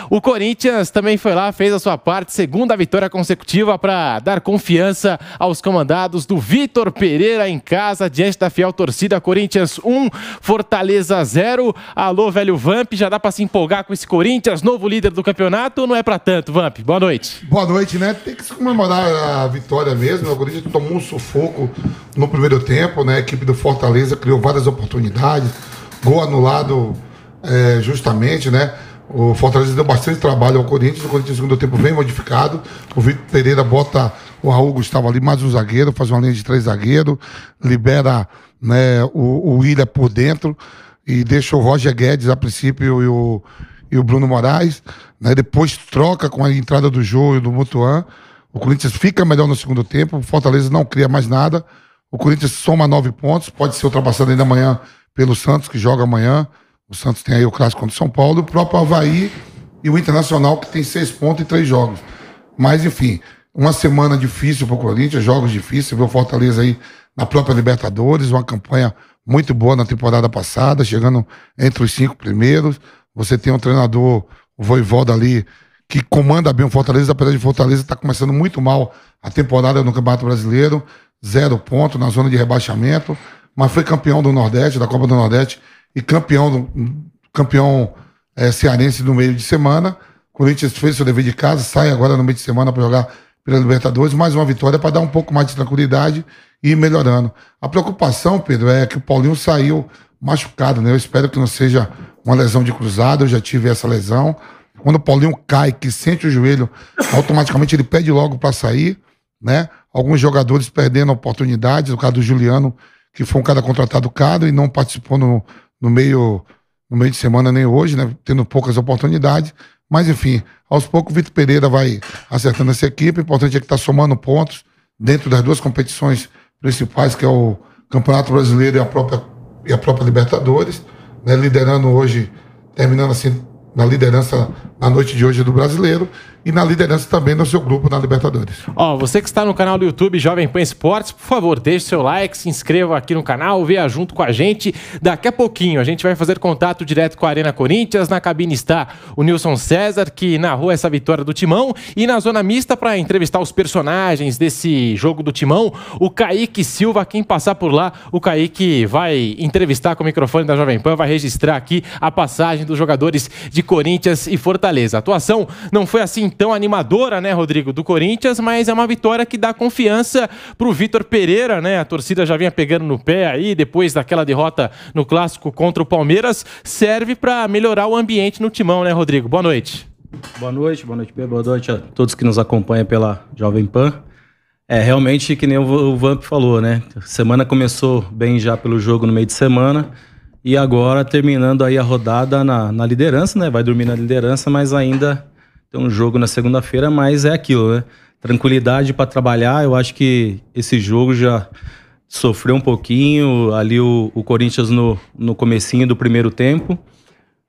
O Corinthians também foi lá, fez a sua parte, segunda vitória consecutiva para dar confiança aos comandados do Vitor Pereira em casa, diante da fiel torcida. Corinthians 1, Fortaleza 0. Alô, velho Vamp, já dá para se empolgar com esse Corinthians, novo líder do campeonato, ou não é para tanto, Vamp? Boa noite. Boa noite, né? Tem que se comemorar a vitória mesmo. O Corinthians tomou um sufoco no primeiro tempo, né? A equipe do Fortaleza criou várias oportunidades, gol anulado justamente, né? O Fortaleza deu bastante trabalho ao Corinthians. O Corinthians no segundo tempo bem modificado. O Vitor Pereira bota o Raul Gustavo ali, mais um zagueiro, faz uma linha de 3 zagueiros, libera, né, o Willian por dentro e deixa o Roger Guedes a princípio e o Bruno Moraes, né? Depois troca com a entrada do Jô e do Mutuan. O Corinthians fica melhor no segundo tempo. O Fortaleza não cria mais nada. O Corinthians soma 9 pontos, pode ser ultrapassado ainda amanhã pelo Santos, que joga amanhã. O Santos tem aí o clássico contra o São Paulo, o próprio Avaí e o Internacional, que tem 6 pontos em 3 jogos. Mas, enfim, uma semana difícil para o Corinthians, jogos difíceis. Você vê o Fortaleza aí na própria Libertadores, uma campanha muito boa na temporada passada, chegando entre os 5 primeiros. Você tem um treinador, o Vojvoda ali, que comanda bem o Fortaleza, apesar de Fortaleza estar começando muito mal a temporada no Campeonato Brasileiro, 0 ponto na zona de rebaixamento, mas foi campeão do Nordeste, da Copa do Nordeste, e campeão cearense no meio de semana. O Corinthians fez seu dever de casa, sai agora no meio de semana para jogar pela Libertadores, mais uma vitória para dar um pouco mais de tranquilidade e ir melhorando. A preocupação, Pedro, é que o Paulinho saiu machucado, né? Eu espero que não seja uma lesão de cruzado, eu já tive essa lesão. Quando o Paulinho cai, que sente o joelho, automaticamente ele pede logo para sair, né? Alguns jogadores perdendo oportunidades, o caso do Juliano, que foi um cara contratado caro e não participou no meio de semana nem hoje, né? Tendo poucas oportunidades. Mas, enfim, aos poucos o Vitor Pereira vai acertando essa equipe. O importante é que está somando pontos dentro das 2 competições principais, que é o Campeonato Brasileiro e a própria Libertadores, né? Liderando hoje, terminando assim na liderança na noite de hoje do Brasileiro e na liderança também no seu grupo na Libertadores. Você que está no canal do YouTube Jovem Pan Esportes, por favor, deixe seu like, se inscreva aqui no canal, venha junto com a gente. Daqui a pouquinho a gente vai fazer contato direto com a Arena Corinthians. Na cabine está o Nilson César, que narrou essa vitória do Timão, e na zona mista, para entrevistar os personagens desse jogo do Timão, o Kaique Silva. Quem passar por lá, o Kaique vai entrevistar com o microfone da Jovem Pan, vai registrar aqui a passagem dos jogadores de Corinthians e Fortaleza. A atuação não foi assim tão animadora, né, Rodrigo, do Corinthians, mas é uma vitória que dá confiança pro Vitor Pereira, né? A torcida já vinha pegando no pé aí, depois daquela derrota no Clássico contra o Palmeiras, serve para melhorar o ambiente no Timão, né, Rodrigo? Boa noite. Boa noite, Pedro. Boa noite a todos que nos acompanham pela Jovem Pan. Realmente, que nem o Vamp falou, né? A semana começou bem já pelo jogo no meio de semana, e agora terminando aí a rodada na liderança, né? Vai dormir na liderança, mas ainda tem um jogo na segunda-feira, mas é aquilo, né? Tranquilidade para trabalhar. Eu acho que esse jogo já sofreu um pouquinho ali o Corinthians no comecinho do primeiro tempo,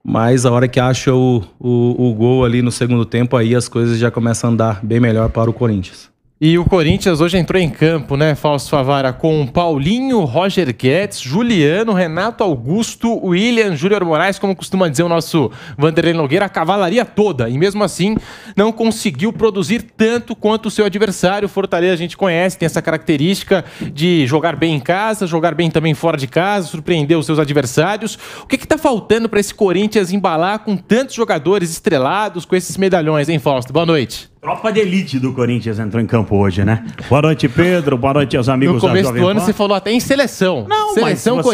mas a hora que acha o gol ali no segundo tempo, aí as coisas já começam a andar bem melhor para o Corinthians. E o Corinthians hoje entrou em campo, né, Fausto Favara, com Paulinho, Roger Guedes, Juliano, Renato Augusto, Willian, Júnior Moraes, como costuma dizer o nosso Vanderlei Nogueira, a cavalaria toda. E mesmo assim, não conseguiu produzir tanto quanto o seu adversário. Fortaleza a gente conhece, tem essa característica de jogar bem em casa, jogar bem também fora de casa, surpreender os seus adversários. O que está faltando para esse Corinthians embalar com tantos jogadores estrelados, com esses medalhões, hein, Fausto? Boa noite. Tropa de elite do Corinthians entrou em campo hoje, né? Boa noite, Pedro. Boa noite aos amigos da Jovem Pan. No começo do ano você falou até em seleção. Não, seleção mas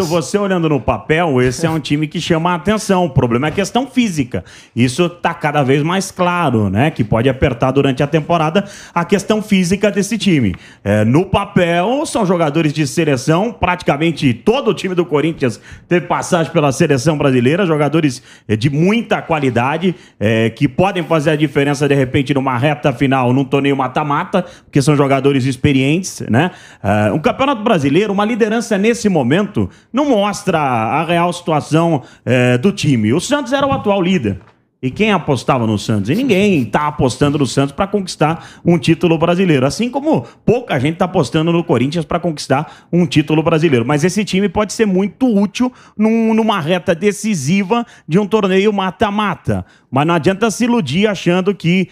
você olhando no papel, esse é um time que chama a atenção. O problema é a questão física. Isso tá cada vez mais claro, né? Que pode apertar durante a temporada a questão física desse time. No papel, são jogadores de seleção. Praticamente todo o time do Corinthians teve passagem pela seleção brasileira. Jogadores de muita qualidade, que podem fazer a diferença, de repente, numa reta final, num torneio mata-mata, porque são jogadores experientes, né? Um campeonato brasileiro, uma liderança nesse momento, não mostra a real situação do time. O Santos era o atual líder. E quem apostava no Santos? E ninguém está apostando no Santos para conquistar um título brasileiro. Assim como pouca gente está apostando no Corinthians para conquistar um título brasileiro. Mas esse time pode ser muito útil numa reta decisiva de um torneio mata-mata. Mas não adianta se iludir achando que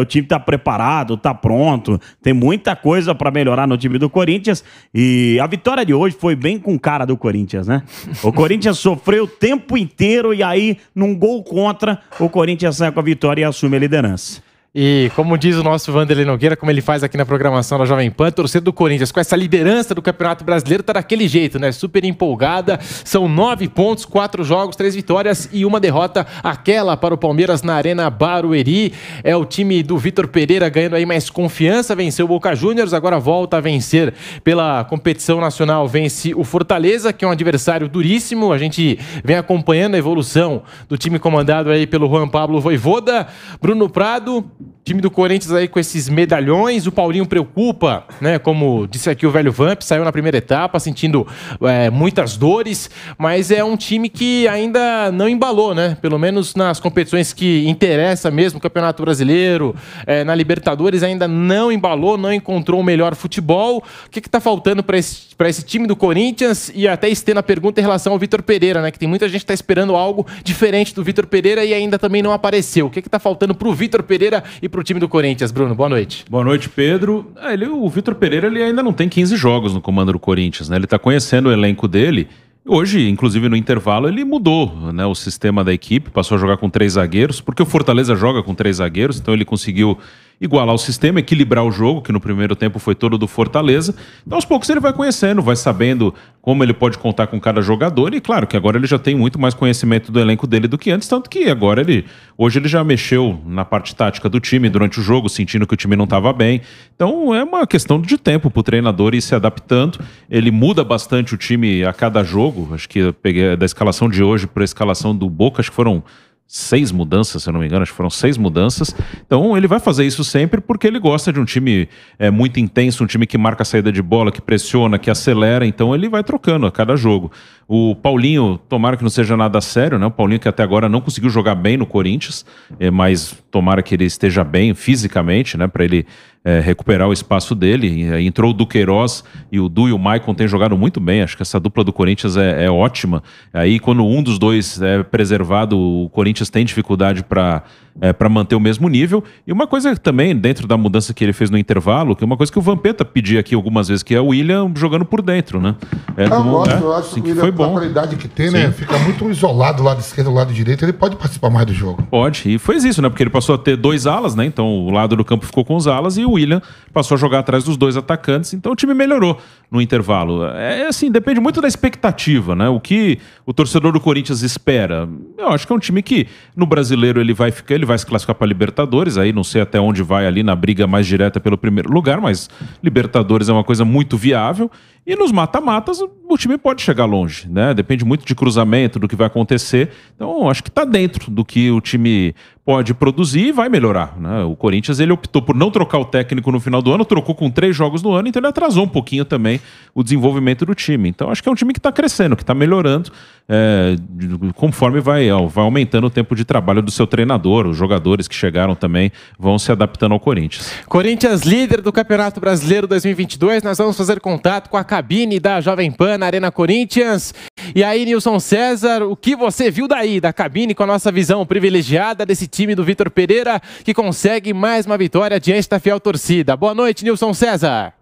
o time tá preparado, tá pronto. Tem muita coisa para melhorar no time do Corinthians. E a vitória de hoje foi bem com cara do Corinthians, né? O Corinthians sofreu o tempo inteiro e aí, num gol contra, o Corinthians sai com a vitória e assume a liderança. E como diz o nosso Vanderlei Nogueira, como ele faz aqui na programação da Jovem Pan, torcedor do Corinthians com essa liderança do Campeonato Brasileiro tá daquele jeito, né? Super empolgada. São 9 pontos, 4 jogos, 3 vitórias e uma derrota. Aquela para o Palmeiras na Arena Barueri. É o time do Vitor Pereira ganhando aí mais confiança. Venceu o Boca Juniors, agora volta a vencer pela competição nacional. Vence o Fortaleza, que é um adversário duríssimo. A gente vem acompanhando a evolução do time comandado aí pelo Juan Pablo Vojvoda. Bruno Prado. Time do Corinthians aí com esses medalhões, o Paulinho preocupa, né? Como disse aqui o velho Vamp, saiu na primeira etapa sentindo muitas dores, mas é um time que ainda não embalou, né? Pelo menos nas competições que interessa mesmo, Campeonato Brasileiro, na Libertadores ainda não embalou, não encontrou o melhor futebol. O que tá faltando para esse time do Corinthians? E até estendo a pergunta em relação ao Vitor Pereira, né? Que tem muita gente que tá esperando algo diferente do Vitor Pereira e ainda também não apareceu. O que tá faltando pro Vitor Pereira e pro time do Corinthians? Bruno, boa noite. Boa noite, Pedro. O Vitor Pereira ele ainda não tem 15 jogos no comando do Corinthians, né? Ele tá conhecendo o elenco dele. Hoje, inclusive no intervalo, ele mudou, né, o sistema da equipe, passou a jogar com 3 zagueiros, porque o Fortaleza joga com 3 zagueiros, então ele conseguiu igualar o sistema, equilibrar o jogo, que no primeiro tempo foi todo do Fortaleza. Então, aos poucos ele vai conhecendo, vai sabendo como ele pode contar com cada jogador, e claro que agora ele já tem muito mais conhecimento do elenco dele do que antes, tanto que agora hoje ele já mexeu na parte tática do time durante o jogo, sentindo que o time não estava bem. Então é uma questão de tempo para o treinador ir se adaptando. Ele muda bastante o time a cada jogo. Acho que eu peguei da escalação de hoje para a escalação do Boca, acho que foram 6 mudanças, se eu não me engano, acho que foram 6 mudanças. Então ele vai fazer isso sempre porque ele gosta de um time muito intenso, um time que marca a saída de bola, que pressiona, que acelera. Então ele vai trocando a cada jogo. O Paulinho, tomara que não seja nada sério, né? O Paulinho que até agora não conseguiu jogar bem no Corinthians, mas tomara que ele esteja bem fisicamente, né? Para ele recuperar o espaço dele. Entrou o Duqueiroz e o Du e o Maicon têm jogado muito bem. Acho que essa dupla do Corinthians é ótima. Aí quando um dos dois é preservado, o Corinthians tem dificuldade para manter o mesmo nível. E uma coisa também, dentro da mudança que ele fez no intervalo, que é uma coisa que o Vampeta pedia aqui algumas vezes, que é o William jogando por dentro, né? Eu acho assim, que o William, com a qualidade que tem, né? Fica muito isolado do lado esquerdo, do lado direito, ele pode participar mais do jogo. Pode, e foi isso, né? Porque ele passou a ter 2 alas, né? Então o lado do campo ficou com os alas e o William passou a jogar atrás dos 2 atacantes. Então o time melhorou no intervalo. Assim, depende muito da expectativa, né? O que o torcedor do Corinthians espera. Eu acho que é um time que no Brasileiro ele vai se classificar para Libertadores, aí não sei até onde vai ali na briga mais direta pelo primeiro lugar, mas Libertadores é uma coisa muito viável. E nos mata-matas o time pode chegar longe, né? Depende muito de cruzamento, do que vai acontecer. Então acho que está dentro do que o time pode produzir e vai melhorar, né? O Corinthians ele optou por não trocar o técnico no final do ano, trocou com 3 jogos no ano, então ele atrasou um pouquinho também o desenvolvimento do time. Então acho que é um time que está crescendo, que está melhorando, conforme vai aumentando o tempo de trabalho do seu treinador. Os jogadores que chegaram também vão se adaptando ao Corinthians. Corinthians líder do Campeonato Brasileiro 2022. Nós vamos fazer contato com a cabine da Jovem Pan na Arena Corinthians. E aí, Nilson César, o que você viu daí, da cabine, com a nossa visão privilegiada desse time do Vitor Pereira, que consegue mais uma vitória diante da fiel torcida? Boa noite, Nilson César.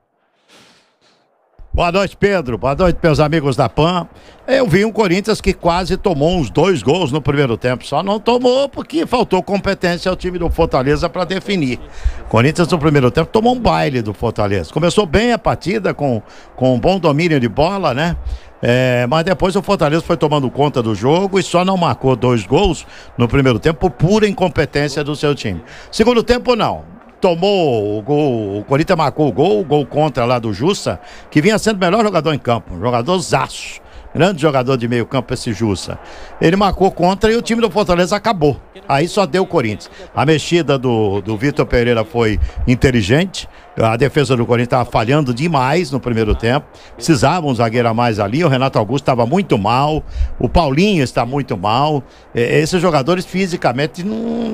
Boa noite, Pedro. Boa noite, meus amigos da PAN. Eu vi um Corinthians que quase tomou uns 2 gols no primeiro tempo. Só não tomou porque faltou competência ao time do Fortaleza para definir. Corinthians no primeiro tempo tomou um baile do Fortaleza. Começou bem a partida com um bom domínio de bola, né? Mas depois o Fortaleza foi tomando conta do jogo e só não marcou 2 gols no primeiro tempo por pura incompetência do seu time. Segundo tempo, não. Tomou o gol, o Corinthians marcou o gol contra lá do Jussa, que vinha sendo o melhor jogador em campo, um jogador zaço, grande jogador de meio campo esse Jussa. Ele marcou contra e o time do Fortaleza acabou. Aí só deu o Corinthians. A mexida do Vitor Pereira foi inteligente, a defesa do Corinthians estava falhando demais no primeiro tempo, precisava um zagueiro a mais ali, o Renato Augusto estava muito mal, o Paulinho está muito mal, esses jogadores fisicamente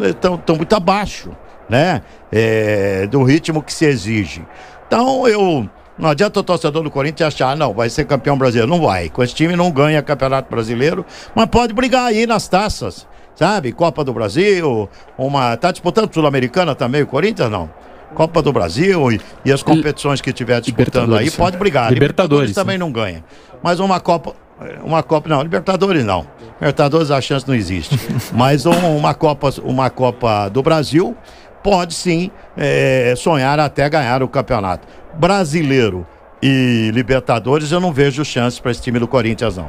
estão muito abaixo, né? Do ritmo que se exige. Então eu Não adianta o torcedor do Corinthians achar, não, vai ser campeão brasileiro. Não vai. Com esse time não ganha campeonato brasileiro, mas pode brigar aí nas taças, sabe? Copa do Brasil, tá disputando Sul-Americana também o Corinthians, não? Copa do Brasil e as competições que tiver disputando aí, pode brigar. Libertadores também não ganha. Mas uma Copa, não, Libertadores não. Libertadores a chance não existe. Mas uma Copa do Brasil pode sim sonhar até ganhar o campeonato. Brasileiro e Libertadores eu não vejo chance para esse time do Corinthians, não.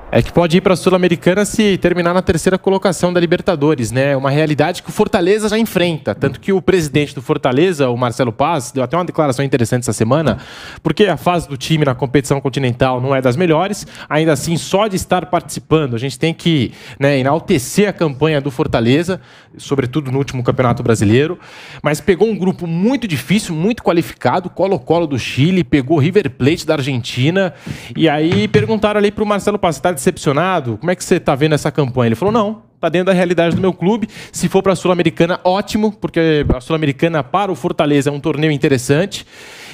É que pode ir para a Sul-Americana se terminar na terceira colocação da Libertadores, né? Uma realidade que o Fortaleza já enfrenta. Tanto que o presidente do Fortaleza, o Marcelo Paz, deu até uma declaração interessante essa semana, porque a fase do time na competição continental não é das melhores. Ainda assim, só de estar participando, a gente tem que, né, enaltecer a campanha do Fortaleza, sobretudo no último Campeonato Brasileiro. Mas pegou um grupo muito difícil, muito qualificado, Colo-Colo do Chile, pegou River Plate da Argentina. E aí perguntaram ali para o Marcelo Paz, está decepcionado? Como é que você está vendo essa campanha? Ele falou, não, está dentro da realidade do meu clube. Se for para a Sul-Americana, ótimo, porque a Sul-Americana para o Fortaleza é um torneio interessante.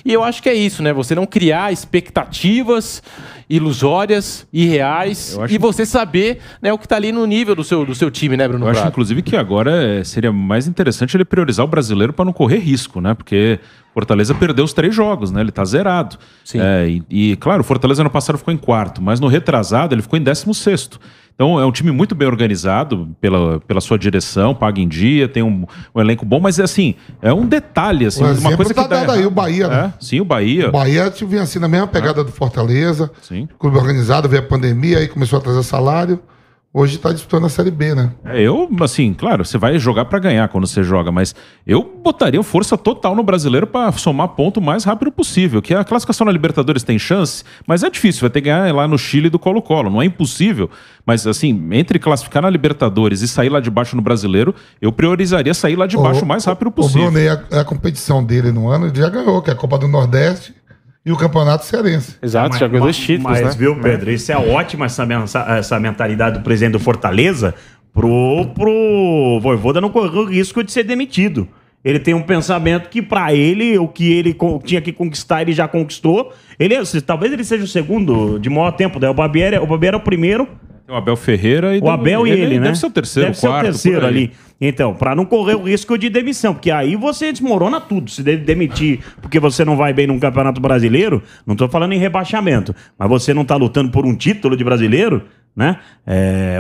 E eu acho que é isso, né? Você não criar expectativas ilusórias, irreais, e você saber, né, o que está ali no nível do seu time, né, Bruno? Eu acho, inclusive, que agora seria mais interessante ele priorizar o brasileiro para não correr risco, né? Porque Fortaleza perdeu os 3 jogos, né? Ele está zerado. Sim. Claro, o Fortaleza no passado ficou em 4º, mas no retrasado ele ficou em 16º. Então é um time muito bem organizado pela sua direção, paga em dia, tem um elenco bom, mas é um detalhe, assim, uma coisa que dá aí o Bahia, né? Sim, o Bahia. O Bahia vinha assim na mesma pegada do Fortaleza, sim. Clube organizado, veio a pandemia, aí começou a trazer salário. Hoje está disputando a Série B, né? Claro, você vai jogar para ganhar quando você joga, mas eu botaria força total no brasileiro para somar ponto o mais rápido possível, que a classificação na Libertadores tem chance, mas é difícil, vai ter que ganhar lá no Chile do Colo-Colo, não é impossível, mas assim, entre classificar na Libertadores e sair lá de baixo no brasileiro, eu priorizaria sair lá de baixo o mais rápido possível. O Bruno, a competição dele no ano, ele já ganhou, que é a Copa do Nordeste e o Campeonato Cearense. Exato, já ganhou 2 títulos, né? Mas, viu, Pedro, isso é ótima, essa mentalidade do presidente do Fortaleza pro Vojvoda não correr o risco de ser demitido. Ele tem um pensamento que, pra ele, o que ele tinha que conquistar, ele já conquistou. Talvez ele seja o segundo de maior tempo, né? O Barbieri é o primeiro. Tem o Abel Ferreira o Abel e ele, né? Deve ser o terceiro, deve ser o terceiro ali. Então, para não correr o risco de demissão, porque aí você desmorona tudo. Se deve demitir porque você não vai bem num Campeonato Brasileiro, não tô falando em rebaixamento, mas você não tá lutando por um título de brasileiro, né?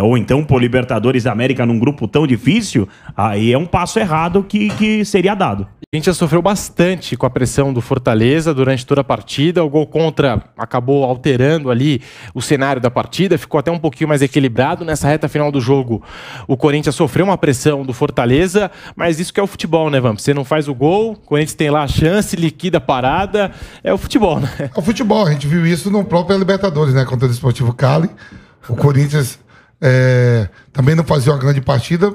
Ou então por Libertadores da América num grupo tão difícil, aí é um passo errado que seria dado. A gente já sofreu bastante com a pressão do Fortaleza durante toda a partida. O gol contra acabou alterando ali o cenário da partida, ficou até um pouquinho mais equilibrado. Nessa reta final do jogo, o Corinthians sofreu uma pressão do Fortaleza, mas isso que é o futebol, né, Vamp? Você não faz o gol, o Corinthians tem lá a chance, liquida a parada, é o futebol, né? É o futebol, a gente viu isso no próprio Libertadores, né, contra o Desportivo Cali. O Corinthians também não fazia uma grande partida,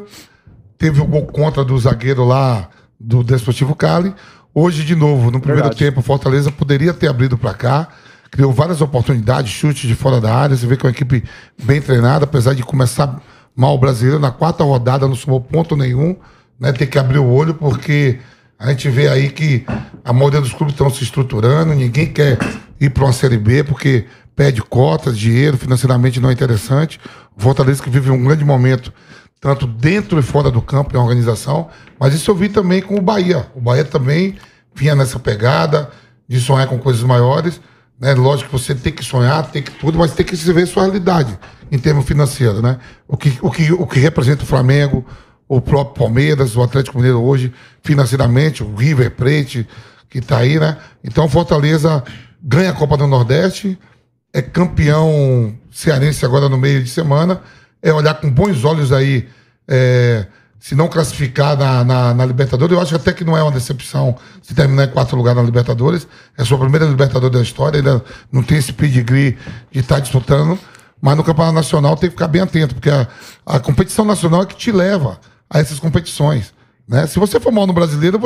teve o gol contra do zagueiro lá do Desportivo Cali. Hoje, de novo, no primeiro tempo, o Fortaleza poderia ter abrido o placar, criou várias oportunidades, chutes de fora da área. Você vê que é uma equipe bem treinada, apesar de começar mal o brasileiro. Na 4ª rodada não somou ponto nenhum, né? Tem que abrir o olho, porque a gente vê aí que a maioria dos clubes estão se estruturando, ninguém quer ir para uma Série B, porque pede cotas, dinheiro, financeiramente não é interessante. O Fortaleza que vive um grande momento, tanto dentro e fora do campo, em organização, mas isso eu vi também com o Bahia. O Bahia também vinha nessa pegada de sonhar com coisas maiores, né? Lógico que você tem que sonhar, tem que tudo, mas tem que se ver sua realidade em termos financeiros, né? O que representa o Flamengo, o próprio Palmeiras, o Atlético Mineiro hoje, financeiramente, o River Plate, que está aí, né? Então o Fortaleza ganha a Copa do Nordeste, é campeão cearense agora no meio de semana, é olhar com bons olhos aí, se não classificar na Libertadores. Eu acho até que não é uma decepção se terminar em 4º lugar na Libertadores. É a sua primeira Libertadores da história, ainda não tem esse pedigree de estar disputando, mas no Campeonato Nacional tem que ficar bem atento, porque a competição nacional é que te leva a essas competições, né? Se você for mal no Brasileiro,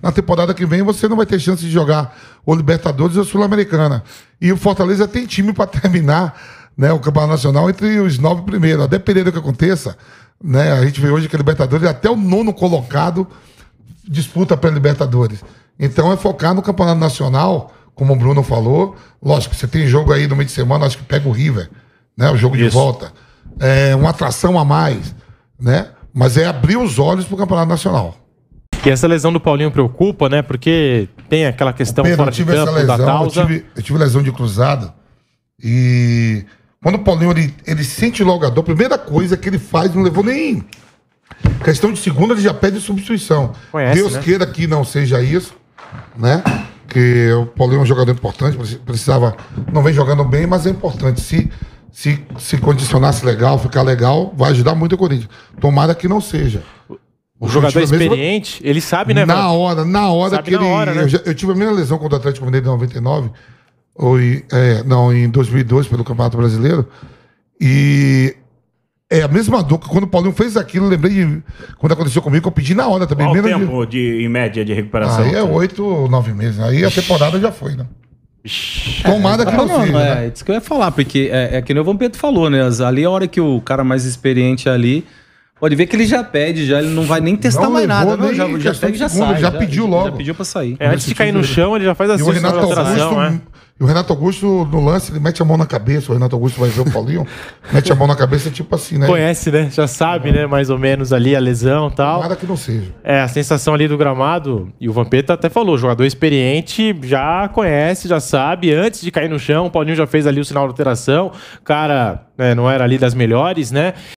na temporada que vem, você não vai ter chance de jogar o Libertadores ou a Sul-Americana. E o Fortaleza tem time para terminar, né, o Campeonato Nacional entre os 9 primeiros. A depender do que aconteça, né, a gente vê hoje que a Libertadores, até o 9º colocado disputa para a Libertadores. Então é focar no Campeonato Nacional como o Bruno falou. Lógico, você tem jogo aí no meio de semana, acho que pega o River, né? O jogo de volta. É uma atração a mais, né? Mas é abrir os olhos pro Campeonato Nacional. E essa lesão do Paulinho preocupa, né? Porque tem aquela questão Pedro, fora de campo da causa. Eu tive lesão de cruzado e quando o Paulinho ele sente logo a dor, a primeira coisa que ele faz, não levou nem questão de segundo, ele já pede substituição. Conhece, Deus né? queira que não seja isso, né? Que o Paulinho é um jogador importante, precisava, não vem jogando bem, mas é importante. Se condicionasse legal, ficar legal, vai ajudar muito o Corinthians. Tomara que não seja. O jogador experiente, ele sabe, né? Na hora sabe que na ele. hora, né? Eu tive a mesma lesão contra o Atlético Mineiro em 99, em 2002, pelo Campeonato Brasileiro. E é a mesma dor que quando o Paulinho fez aquilo, eu lembrei de quando aconteceu comigo, que eu pedi na hora também. Qual o tempo em média de recuperação? Aí é 8 ou 9 meses. Aí a temporada já foi, né? Tomara que não seja. Né? É isso que eu ia falar, porque é que nem o Vampetto falou, né? Ali a hora que o cara mais experiente ali. Pode ver que ele já pede, ele não vai nem testar mais nada. Não, já pega e já sai. Já pediu logo. Já pediu pra sair. Antes de cair no chão, ele já faz assim. E o Renato Augusto, no lance, ele mete a mão na cabeça. O Renato Augusto vai ver o Paulinho, mete a mão na cabeça, tipo assim, né? Conhece, né? Já sabe, né? Mais ou menos ali a lesão e tal. Nada que não seja. A sensação ali do gramado, e o Vampeta até falou, jogador experiente, já conhece, já sabe. Antes de cair no chão, o Paulinho já fez ali o sinal de alteração. O cara não era ali das melhores, né?